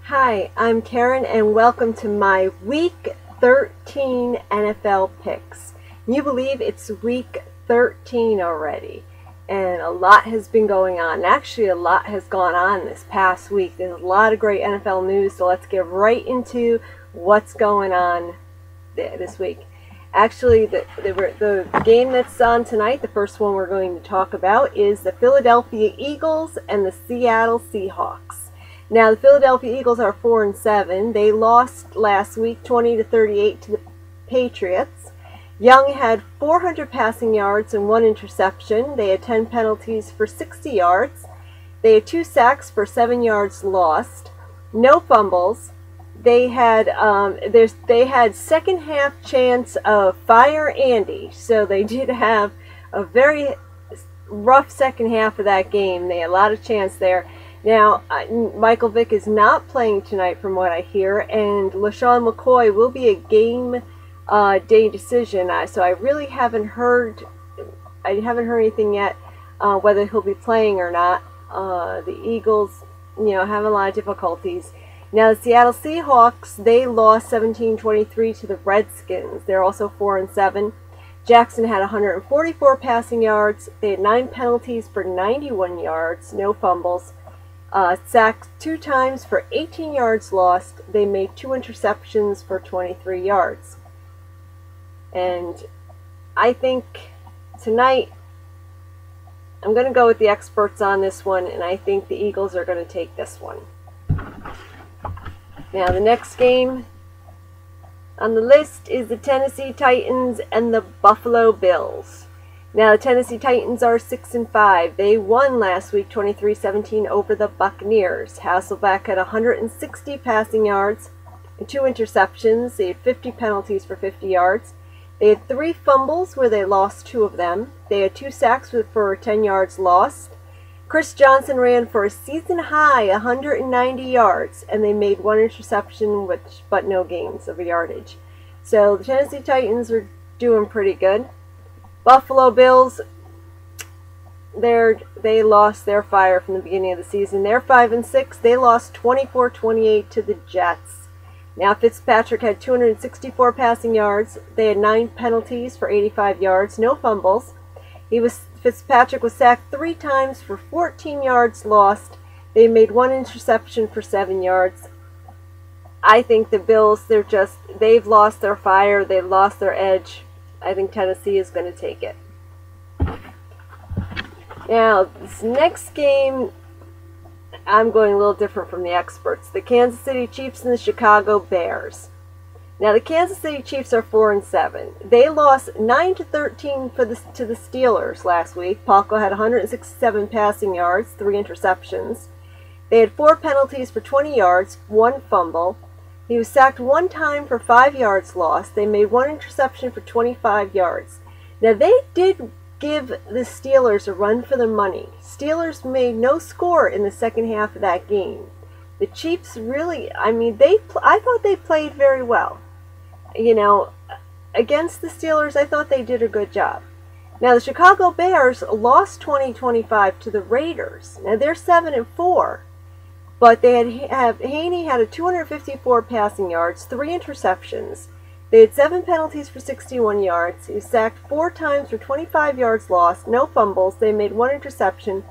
Hi, I'm Karen and welcome to my Week 13 NFL picks. Can you believe it's Week 13 already? And a lot has been going on. Actually, a lot has gone on this past week. There's a lot of great NFL news, so let's get right into what's going on this week. Actually, the game that's on tonight, the first one we're going to talk about, is the Philadelphia Eagles and the Seattle Seahawks. Now, the Philadelphia Eagles are 4-7. They lost last week 20-38 to the Patriots. Young had 400 passing yards and 1 interception. They had 10 penalties for 60 yards. They had 2 sacks for 7 yards lost. No fumbles. They had second half chance of fire Andy, so they did have a very rough second half of that game. They had a lot of chance there. Now, Michael Vick is not playing tonight from what I hear, and LaShawn McCoy will be a game day decision. So I really haven't heard anything yet whether he'll be playing or not. The Eagles, have a lot of difficulties. Now, the Seattle Seahawks, they lost 17-23 to the Redskins. They're also 4-7. Jackson had 144 passing yards. They had 9 penalties for 91 yards, no fumbles. Sacked 2 times for 18 yards lost. They made 2 interceptions for 23 yards. And I think tonight, I'm going to go with the experts on this one, and I think the Eagles are going to take this one. Now, the next game on the list is the Tennessee Titans and the Buffalo Bills. Now, the Tennessee Titans are 6-5. They won last week 23-17 over the Buccaneers. Hasselbeck had 160 passing yards and 2 interceptions. They had 50 penalties for 50 yards. They had 3 fumbles where they lost 2 of them. They had 2 sacks for 10 yards lost. Chris Johnson ran for a season-high 190 yards, and they made 1 interception but no gains of yardage. So the Tennessee Titans are doing pretty good. Buffalo Bills, they lost their fire from the beginning of the season. They're 5-6. They lost 24-28 to the Jets. Now, Fitzpatrick had 264 passing yards. They had 9 penalties for 85 yards, no fumbles. Fitzpatrick was sacked 3 times for 14 yards lost. They made 1 interception for 7 yards. I think the Bills, they've lost their fire. They've lost their edge. I think Tennessee is going to take it. Now, this next game, I'm going a little different from the experts. The Kansas City Chiefs and the Chicago Bears. Now, the Kansas City Chiefs are 4-7. They lost 9-13 to the Steelers last week. Paco had 167 passing yards, 3 interceptions. They had 4 penalties for 20 yards, 1 fumble. He was sacked 1 time for 5 yards lost. They made 1 interception for 25 yards. Now, they did give the Steelers a run for their money. Steelers made no score in the second half of that game. The Chiefs really, I thought they played very well. Against the Steelers, I thought they did a good job. Now, the Chicago Bears lost 20-25 to the Raiders. Now, they're 7-4. But Haney had a 254 passing yards, 3 interceptions. They had 7 penalties for 61 yards. He was sacked 4 times for 25 yards lost, no fumbles. They made 1 interception.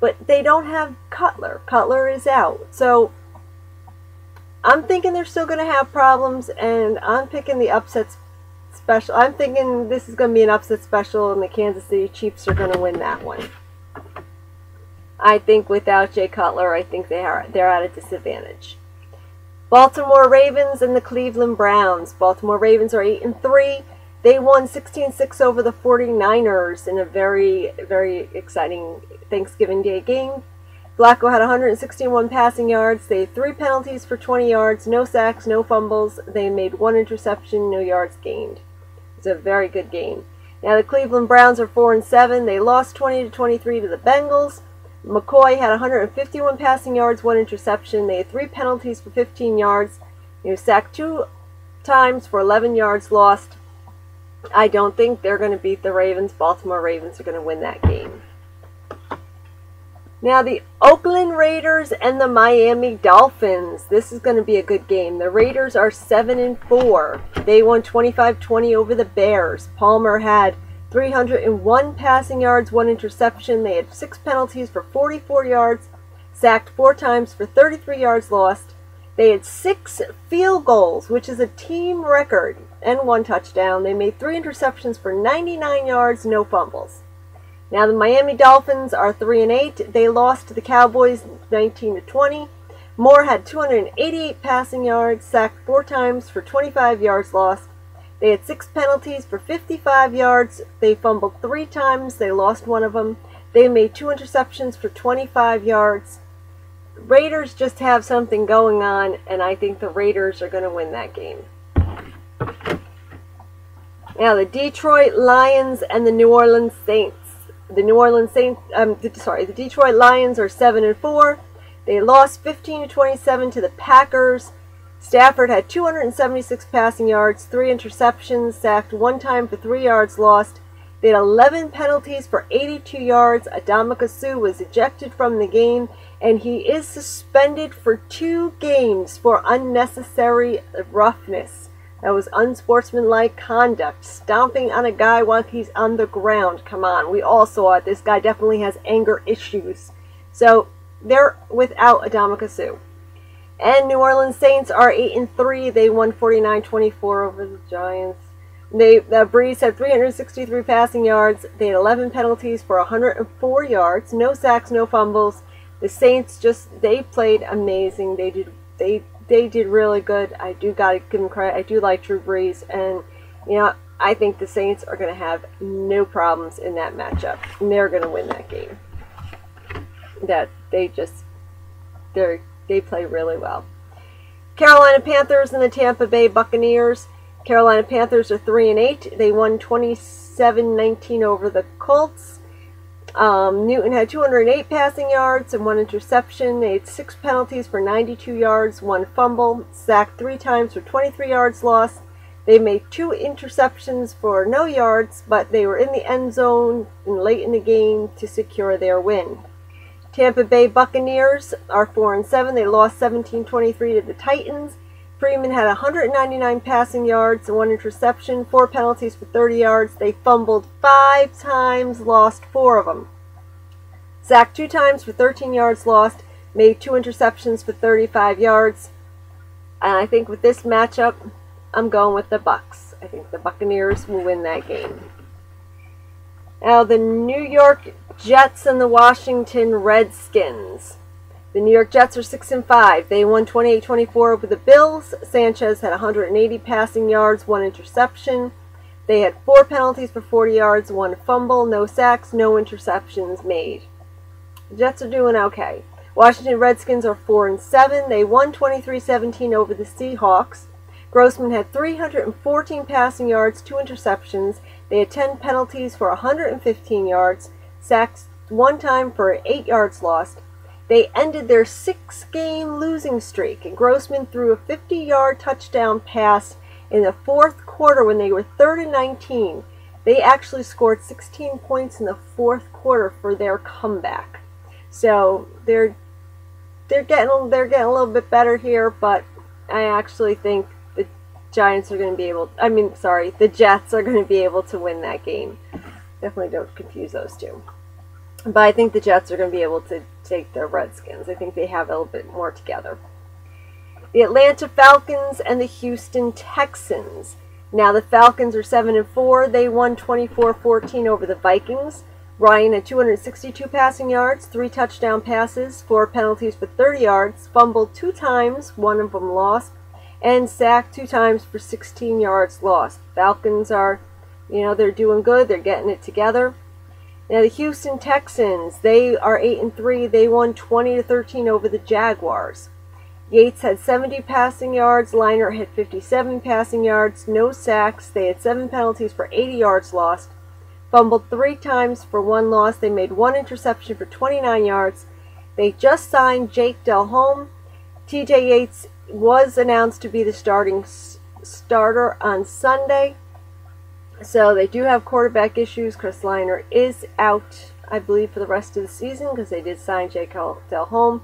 But they don't have Cutler. Cutler is out. So I'm thinking they're still going to have problems, and I'm picking the upset special. I'm thinking this is going to be an upset special, and the Kansas City Chiefs are going to win that one. I think without Jay Cutler, I think they're at a disadvantage. Baltimore Ravens and the Cleveland Browns. Baltimore Ravens are 8-3. They won 16-6 over the 49ers in a very, very exciting Thanksgiving Day game. Flacco had 161 passing yards. They had 3 penalties for 20 yards, no sacks, no fumbles. They made 1 interception, no yards gained. It's a very good game. Now, the Cleveland Browns are 4-7. They lost 20-23 to the Bengals. McCoy had 151 passing yards, 1 interception. They had 3 penalties for 15 yards. He was sacked 2 times for 11 yards lost. I don't think they're going to beat the Ravens. Baltimore Ravens are going to win that game. Now the Oakland Raiders and the Miami Dolphins. This is going to be a good game. The Raiders are 7-4. They won 25-20 over the Bears. Palmer had 301 passing yards, 1 interception. They had 6 penalties for 44 yards, sacked 4 times for 33 yards lost. They had 6 field goals, which is a team record, and 1 touchdown. They made 3 interceptions for 99 yards, no fumbles. Now the Miami Dolphins are 3-8. They lost to the Cowboys 19-20. Moore had 288 passing yards, sacked 4 times for 25 yards lost. They had 6 penalties for 55 yards. They fumbled 3 times. They lost 1 of them. They made 2 interceptions for 25 yards. Raiders just have something going on, and I think the Raiders are going to win that game. Now the Detroit Lions and the New Orleans Saints. The Detroit Lions are 7-4. They lost 15-27 to the Packers. Stafford had 276 passing yards, 3 interceptions, sacked 1 time for 3 yards lost. They had 11 penalties for 82 yards. Adama Suh was ejected from the game, and he is suspended for 2 games for unnecessary roughness. That was unsportsmanlike conduct, stomping on a guy while he's on the ground. Come on, we all saw it. This guy definitely has anger issues. So they're without Adama Suh. And New Orleans Saints are 8-3. They won 49-24 over the Giants. The Breeze had 363 passing yards. They had 11 penalties for 104 yards. No sacks, no fumbles. The Saints they played amazing. They did really good. I do got to give them credit. I do like Drew Brees, and I think the Saints are going to have no problems in that matchup. And they're going to win that game. They play really well. Carolina Panthers and the Tampa Bay Buccaneers. Carolina Panthers are 3-8. They won 27-19 over the Colts. Newton had 208 passing yards and 1 interception. They had 6 penalties for 92 yards, 1 fumble, sacked 3 times for 23 yards lost. They made 2 interceptions for no yards, but they were in the end zone and late in the game to secure their win. Tampa Bay Buccaneers are 4-7. They lost 17-23 to the Titans. Freeman had 199 passing yards and 1 interception, 4 penalties for 30 yards. They fumbled 5 times, lost 4 of them. Sacked 2 times for 13 yards lost, made 2 interceptions for 35 yards. And I think with this matchup, I'm going with the Bucs. I think the Buccaneers will win that game. Now the New York Jets and the Washington Redskins. The New York Jets are 6-5. They won 28-24 over the Bills. Sanchez had 180 passing yards, 1 interception. They had 4 penalties for 40 yards, 1 fumble, no sacks, no interceptions made. The Jets are doing okay. Washington Redskins are 4-7. They won 23-17 over the Seahawks. Grossman had 314 passing yards, 2 interceptions. They had 10 penalties for 115 yards, sacks 1 time for 8 yards lost. They ended their 6-game losing streak, and Grossman threw a 50-yard touchdown pass in the 4th quarter when they were 3rd-and-19. They actually scored 16 points in the 4th quarter for their comeback. So they're getting a little bit better here, but I actually think the Jets are going to be able to win that game. Definitely don't confuse those two. But I think the Jets are going to be able to take the Redskins. I think they have a little bit more together. The Atlanta Falcons and the Houston Texans. Now the Falcons are 7-4. They won 24-14 over the Vikings. Ryan had 262 passing yards, 3 touchdown passes, 4 penalties for 30 yards, fumbled 2 times, 1 of them lost, and sacked 2 times for 16 yards lost. Falcons are, they're doing good. They're getting it together. Now the Houston Texans, they are 8-3. They won 20-13 over the Jaguars. Yates had 70 passing yards. Leinart had 57 passing yards. No sacks. They had 7 penalties for 80 yards lost. Fumbled 3 times for 1 loss. They made 1 interception for 29 yards. They just signed Jake Delhomme. TJ Yates was announced to be the starter on Sunday. So they do have quarterback issues. Chris Leinart is out I believe, for the rest of the season because they did sign Jake Delhomme.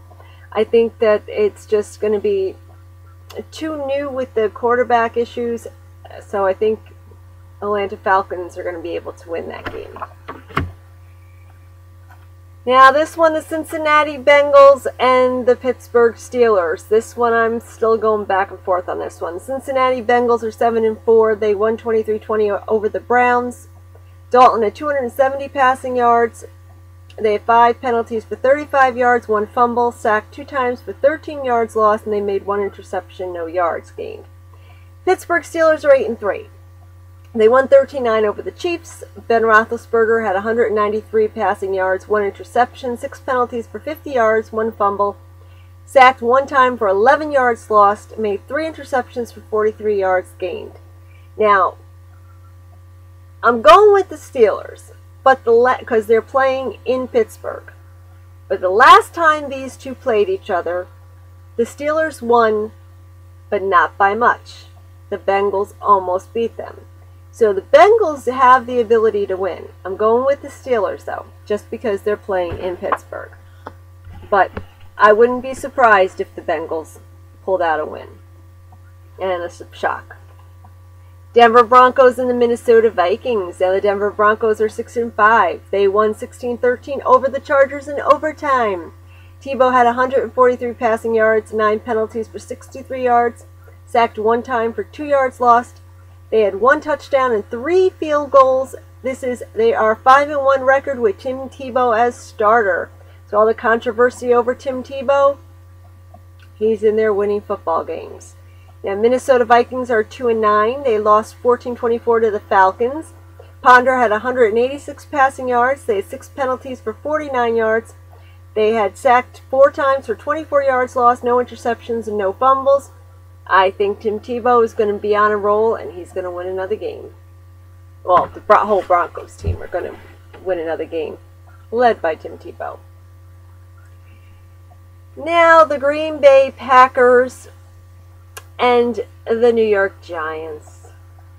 I think that it's just going to be too new with the quarterback issues, so I think Atlanta Falcons are going to be able to win that game. Now this one, the Cincinnati Bengals and the Pittsburgh Steelers. This one I'm still going back and forth on this one. Cincinnati Bengals are 7-4. They won 23-20 over the Browns. Dalton had 270 passing yards. They had 5 penalties for 35 yards, 1 fumble, sacked 2 times for 13 yards lost, and they made 1 interception, no yards gained. Pittsburgh Steelers are 8-3. They won 13-9 over the Chiefs. Ben Roethlisberger had 193 passing yards, 1 interception, 6 penalties for 50 yards, 1 fumble, sacked 1 time for 11 yards lost, made 3 interceptions for 43 yards gained. Now, I'm going with the Steelers, but because they're playing in Pittsburgh. But the last time these two played each other, the Steelers won, but not by much. The Bengals almost beat them. So the Bengals have the ability to win. I'm going with the Steelers, though, just because they're playing in Pittsburgh. But I wouldn't be surprised if the Bengals pulled out a win. And a shock. Denver Broncos and the Minnesota Vikings. Now the Denver Broncos are 6-5. They won 16-13 over the Chargers in overtime. Tebow had 143 passing yards, 9 penalties for 63 yards, sacked 1 time for 2 yards lost. They had 1 touchdown and 3 field goals. They are 5-1 record with Tim Tebow as starter. So all the controversy over Tim Tebow, he's in there winning football games. Now Minnesota Vikings are 2-9. They lost 14-24 to the Falcons. Ponder had 186 passing yards. They had 6 penalties for 49 yards. They had sacked 4 times for 24 yards lost, no interceptions and no fumbles. I think Tim Tebow is going to be on a roll, and he's going to win another game. Well, the whole Broncos team are going to win another game, led by Tim Tebow. Now, the Green Bay Packers and the New York Giants.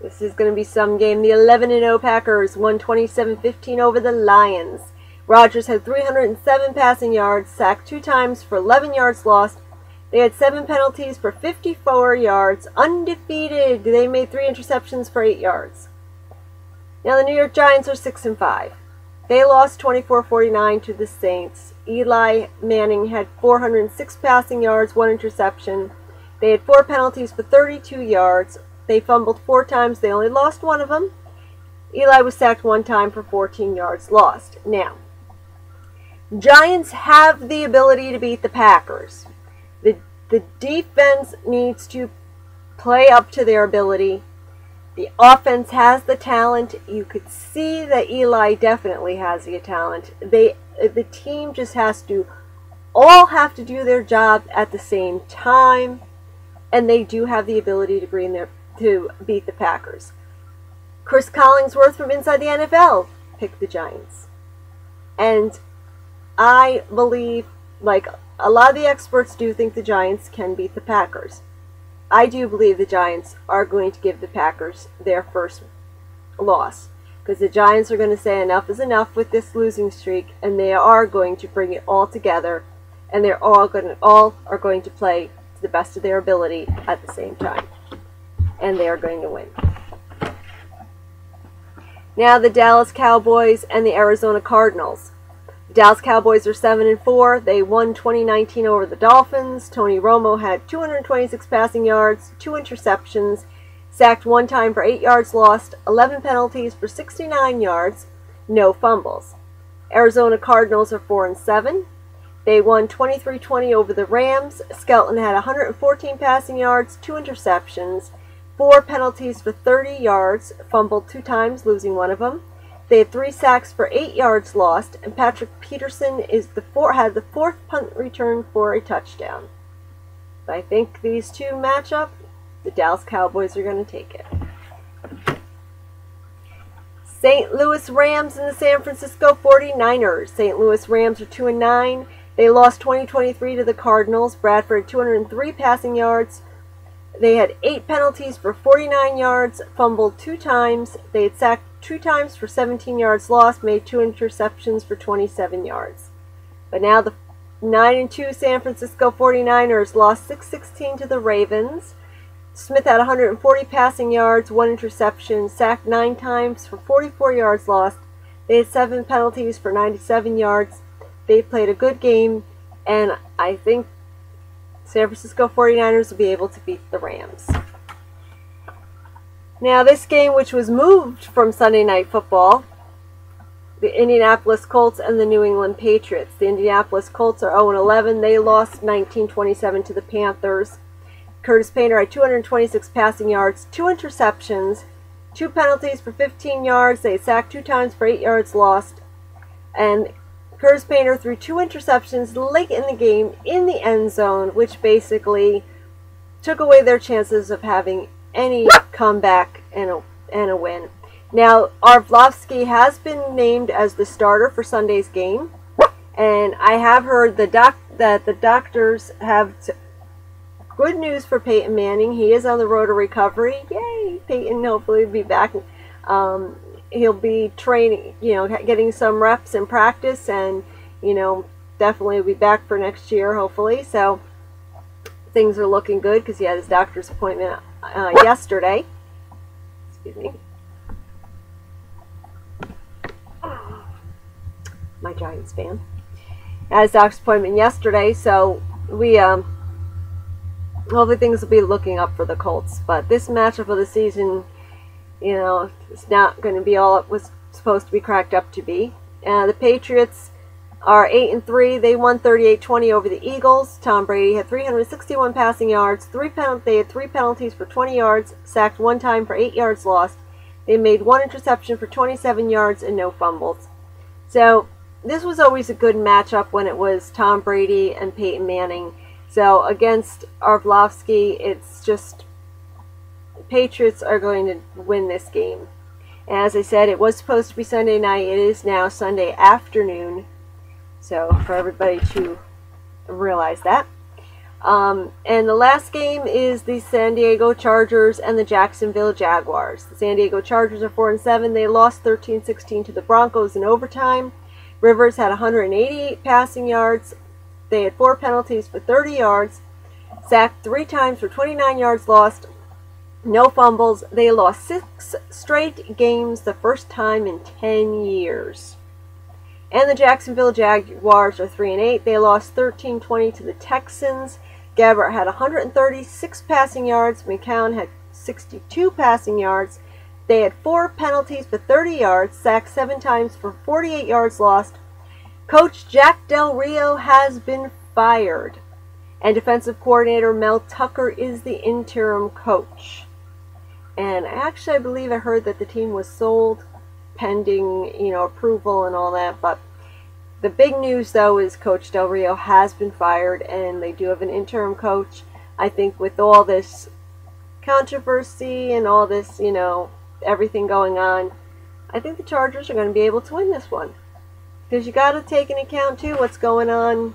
This is going to be some game. The 11-0 Packers won 27-15 over the Lions. Rodgers had 307 passing yards, sacked 2 times for 11 yards lost. They had 7 penalties for 54 yards. Undefeated. They made 3 interceptions for 8 yards. Now the New York Giants are 6-5. They lost 24-49 to the Saints. Eli Manning had 406 passing yards, 1 interception. They had 4 penalties for 32 yards. They fumbled 4 times. They only lost 1 of them. Eli was sacked 1 time for 14 yards lost. Now, Giants have the ability to beat the Packers. The defense needs to play up to their ability. The offense has the talent. You could see that Eli definitely has the talent. The team just all have to do their job at the same time, and they do have the ability to beat the Packers. Chris Collinsworth from Inside the NFL picked the Giants. And I believe, like a lot of the experts do, think the Giants can beat the Packers. I do believe the Giants are going to give the Packers their first loss, because the Giants are going to say enough is enough with this losing streak, and they are going to bring it all together, and they're all are going to play to the best of their ability at the same time, and they are going to win. Now the Dallas Cowboys and the Arizona Cardinals. The Dallas Cowboys are 7-4. They won 2019 over the Dolphins. Tony Romo had 226 passing yards, 2 interceptions, sacked 1 time for 8 yards lost, 11 penalties for 69 yards, no fumbles. Arizona Cardinals are 4-7. They won 23-20 over the Rams. Skelton had 114 passing yards, 2 interceptions, 4 penalties for 30 yards, fumbled 2 times, losing 1 of them. They had 3 sacks for 8 yards lost, and Patrick Peterson had the 4th punt return for a touchdown. So I think these two match up. The Dallas Cowboys are going to take it. St. Louis Rams and the San Francisco 49ers. St. Louis Rams are 2-9. They lost 20-23 to the Cardinals. Bradford had 203 passing yards. They had 8 penalties for 49 yards, fumbled 2 times. They had sacked 2 times for 17 yards lost, made 2 interceptions for 27 yards. But now the 9-2 San Francisco 49ers lost 6-16 to the Ravens. Smith had 140 passing yards, 1 interception, sacked 9 times for 44 yards lost. They had 7 penalties for 97 yards. They played a good game, and I think San Francisco 49ers will be able to beat the Rams. Now this game, which was moved from Sunday Night Football, the Indianapolis Colts and the New England Patriots. The Indianapolis Colts are 0-11. They lost 19-27 to the Panthers. Curtis Painter had 226 passing yards, 2 interceptions, 2 penalties for 15 yards. They sacked 2 times for 8 yards lost. And Curtis Painter threw 2 interceptions late in the game in the end zone, which basically took away their chances of having any comeback and a win. Now, Orlovsky has been named as the starter for Sunday's game, and I have heard that the doctors have good news for Peyton Manning. He is on the road to recovery. Yay! Peyton hopefully will be back. He'll be training, getting some reps in practice, and, definitely will be back for next year, hopefully. So things are looking good because he had his doctor's appointment yesterday. Excuse me. My Giants fan. Had his doctor's appointment yesterday, so we hopefully things will be looking up for the Colts. But this matchup of the season, it's not going to be all it was supposed to be cracked up to be. The Patriots are 8-3. They won 38-20 over the Eagles. Tom Brady had 361 passing yards. They had 3 penalties for 20 yards, sacked 1 time for 8 yards lost. They made 1 interception for 27 yards and no fumbles. So this was always a good matchup when it was Tom Brady and Peyton Manning. So against Orlovsky, it's just the Patriots are going to win this game. And as I said, it was supposed to be Sunday night. It is now Sunday afternoon. So for everybody to realize that. And the last game is the San Diego Chargers and the Jacksonville Jaguars. The San Diego Chargers are 4-7. They lost 13-16 to the Broncos in overtime. Rivers had 188 passing yards. They had 4 penalties for 30 yards, sacked 3 times for 29 yards lost, no fumbles. They lost 6 straight games, the first time in 10 years. And the Jacksonville Jaguars are 3-8. They lost 13-20 to the Texans. Gabbert had 136 passing yards. McCown had 62 passing yards. They had 4 penalties for 30 yards, sacked 7 times for 48 yards lost. Coach Jack Del Rio has been fired, and defensive coordinator Mel Tucker is the interim coach. And actually, I believe I heard that the team was sold pending, approval and all that. But the big news, though, is Coach Del Rio has been fired, and they do have an interim coach. I think with all this controversy and all this, everything going on, I think the Chargers are going to be able to win this one. Because you got to take into account, too, what's going on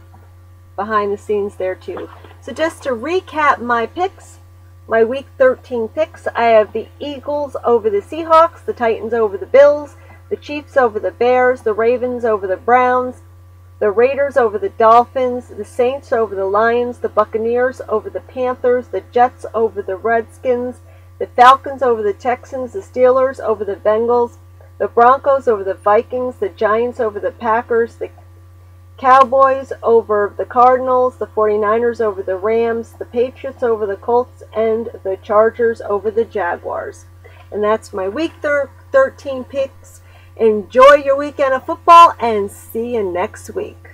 behind the scenes there, too. So just to recap my picks, my Week 13 picks, I have the Eagles over the Seahawks, the Titans over the Bills, the Chiefs over the Bears, the Ravens over the Browns, the Raiders over the Dolphins, the Saints over the Lions, the Buccaneers over the Panthers, the Jets over the Redskins, the Falcons over the Texans, the Steelers over the Bengals, the Broncos over the Vikings, the Giants over the Packers, the Cowboys over the Cardinals, the 49ers over the Rams, the Patriots over the Colts, and the Chargers over the Jaguars. And that's my Week 13 picks. Enjoy your weekend of football, and see you next week.